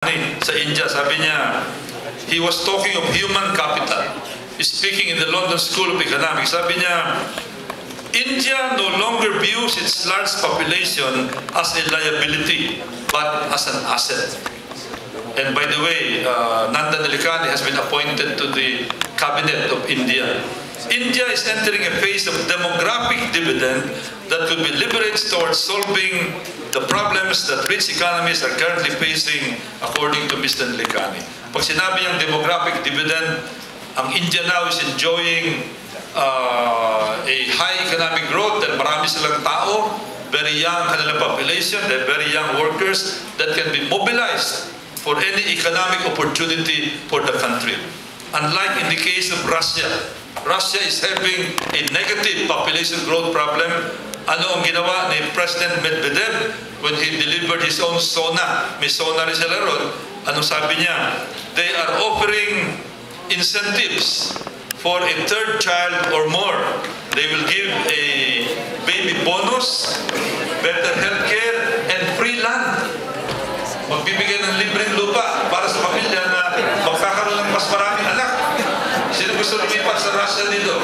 sa India, sabi niya, he was talking of human capital. Speaking in the London School of Economics, sabi niya, India no longer views its large population as a liability, but as an asset. And by the way, Nandan Nilekani has been appointed to the cabinet of India. India is entering a phase of demographic dividend that could be leveraged towards solving the problems that rich economies are currently facing, according to Mr. Nilekani. Pag sinabi niyang demographic dividend, ang India now is enjoying a high economic growth dahil marami silang tao, very young kanilang population, they're very young workers that can be mobilized for any economic opportunity for the country. Unlike in the case of Russia, Russia is having a negative population growth problem. Ano ang ginawa ni President Medvedev when he delivered his own SONA? May SONA rin sila ron. Anong sabi niya? They are offering incentives for a third child or more. They will give a baby bonus, better healthcare, and free land. Magbibigay ng libreng lupa para sa pamilya na magkakaroon ng mas maraming anak. Sino gusto lumipat sa Russia dito?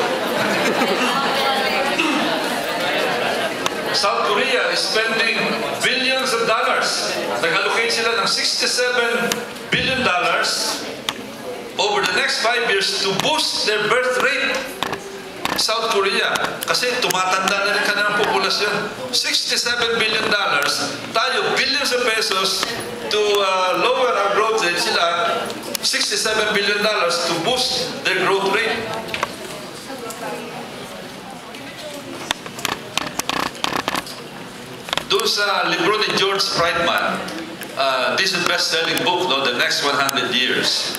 South Korea is spending billions of dollars. Nag-allocate sila ng $67 billion over the next 5 years to boost their birth rate. South Korea, kasi tumatanda na rin kanilang populasyon. $67 billion, tayo billions of pesos to lower our growth rate, sila $67 billion to boost their growth rate. Doon sa libro ni George Friedman, this is a best-selling book, no, The Next 100 Years.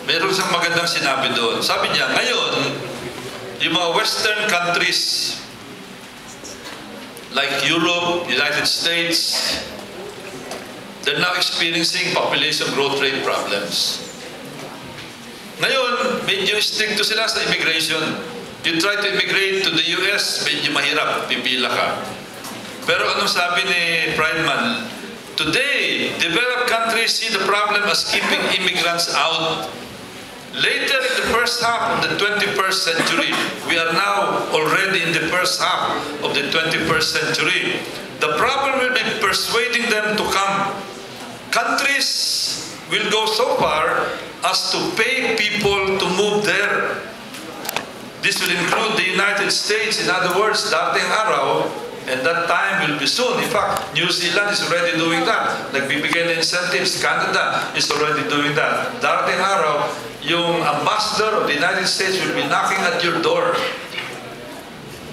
Meron siyang magandang sinabi doon. Sabi niya, ngayon, yung mga Western countries like Europe, United States, they're now experiencing population growth rate problems. Ngayon, medyo stricto sila sa immigration. You try to immigrate to the US, medyo mahirap, pipila ka. Pero anong sabi ni Friedman? Today, developed countries see the problem as keeping immigrants out. Later in the first half of the 21st century, we are now already in the first half of the 21st century. The problem will be persuading them to come. Countries will go so far as to pay people to move there. This will include the United States. In other words, dating araw, and that time will be soon. In fact, New Zealand is already doing that. Nagbibigay ng incentives. Canada is already doing that. Dating araw, yung ambassador of the United States will be knocking at your door.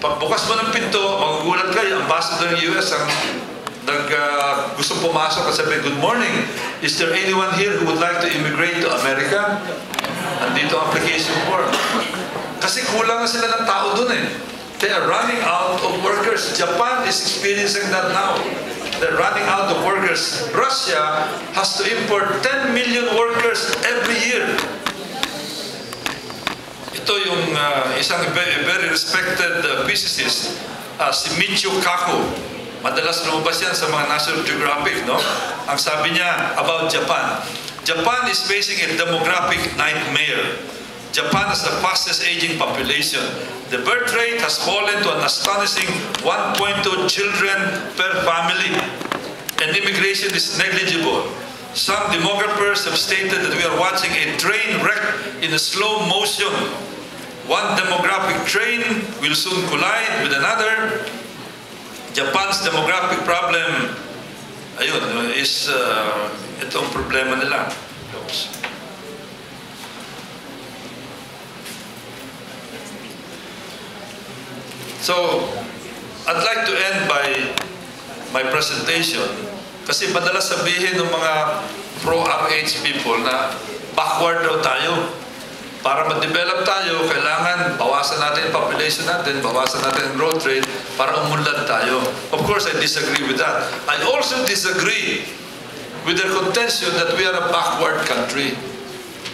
Pagbukas mo ng pinto, magugulat kayo, ambassador ng US ang gustong pumasok at sabi, good morning, is there anyone here who would like to immigrate to America? Andito ang application form. Kasi kulang na sila ng tao dun eh. They are running out of workers. Japan is experiencing that now. They're running out of workers. Russia has to import 10 million workers every year. Ito yung isang very respected physicist, si Michio Kaku. Madalas lumabas yan sa mga National Geographic, no? Ang sabi niya about Japan. Japan is facing a demographic nightmare. Japan has the fastest aging population. The birth rate has fallen to an astonishing 1.2 children per family. And immigration is negligible. Some demographers have stated that we are watching a train wreck in a slow motion. One demographic train will soon collide with another. Japan's demographic problem, ayun, is itong problema nila. So, I'd like to end by my presentation kasi madalas sabihin ng mga pro-RH people na backward daw tayo. Para ma-develop tayo, kailangan bawasan natin yung population natin, bawasan natin yung growth rate para umunlad tayo. Of course, I disagree with that. I also disagree with their contention that we are a backward country.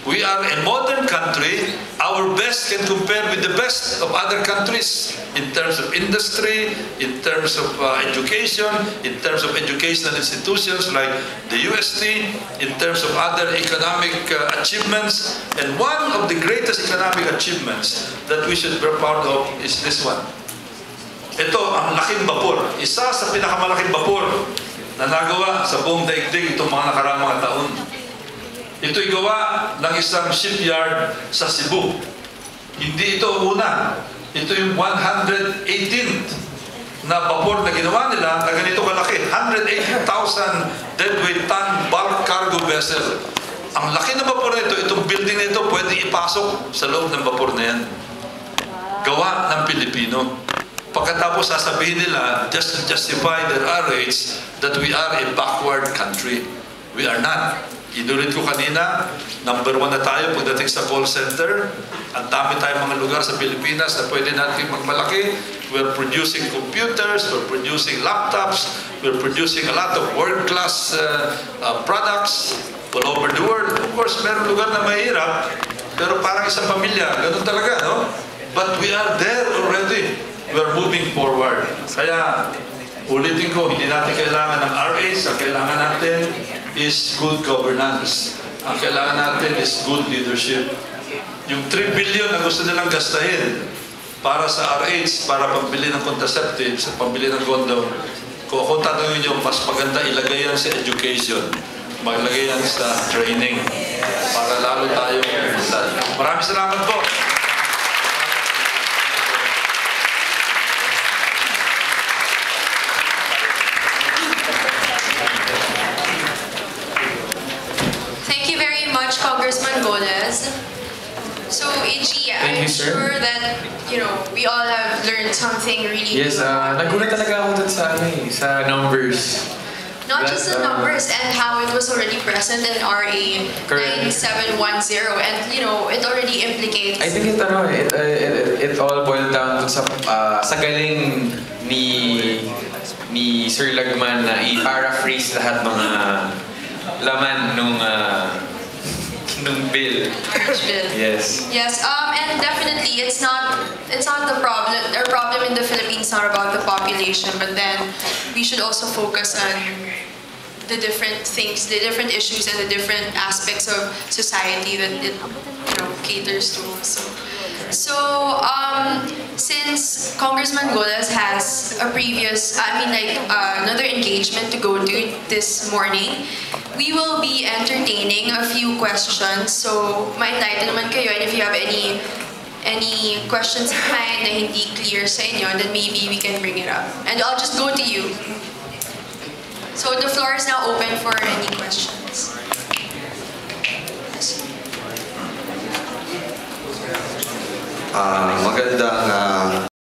We are a modern country. Our best can compare with the best of other countries in terms of industry, in terms of education, in terms of educational institutions like the UST, in terms of other economic achievements. And one of the greatest economic achievements that we should be proud of is this one. Ito, ang laking bapor. Isa sa pinakamalaking bapor na nagawa sa buong daigdig itong mga nakaraang mga taon. Ito'y gawa ng isang shipyard sa Cebu. Hindi ito una. Ito yung 118th na vapor na ginawa nila na ganito kalaki. 180,000 deadweight ton bulk cargo vessel. Ang laki ng vapor na ito, itong building na ito, pwede ipasok sa loob ng vapor na yan. Gawa ng Pilipino. Pagkatapos sasabihin nila, just to justify their RH, that we are a backward country. We are not. Inulit ko kanina, number 1 na tayo pagdating sa call center. Ang dami tayong mga lugar sa Pilipinas na pwede natin magmalaki. We're producing computers, we're producing laptops, we're producing a lot of world-class products all over the world. Of course, meron lugar na mahirap, pero parang isang pamilya. Ganun talaga, no? But we are there already. We're moving forward. Kaya, ulitin ko, hindi natin kailangan ng RH. Ang kailangan natin is good governance. Ang kailangan natin is good leadership. Yung 3 billion na gusto nilang gastahin para sa RH, para pambili ng contraceptives, pambili ng condom, kung tanongin nyo, mas maganda ilagay yan sa education, maglagay yan sa training, para lalo tayong umunlad. Maraming salamat po. Congressman Goles. So, AG, I'm sure that, we all have learned something really Yes, nagulat talaga ako dun sa numbers. Not just the numbers and how it was already present in RA 9710 and, it already implicates... I think it all boiled down to sa galing ni Sir Lagman na i-paraphrase lahat mga laman nung bill. Yes. Yes. And definitely, it's not the problem. Our problem in the Philippines is not about the population, but then we should also focus on the different things, the different issues, and the different aspects of society that it caters to. So, since Congressman Goles has another engagement to go to this morning, we will be entertaining a few questions. So, ma-entitle naman kayo, and if you have any questions in mind na hindi clear sa inyo, then maybe we can bring it up. And I'll just go to you. So, the floor is now open for any questions. Magandang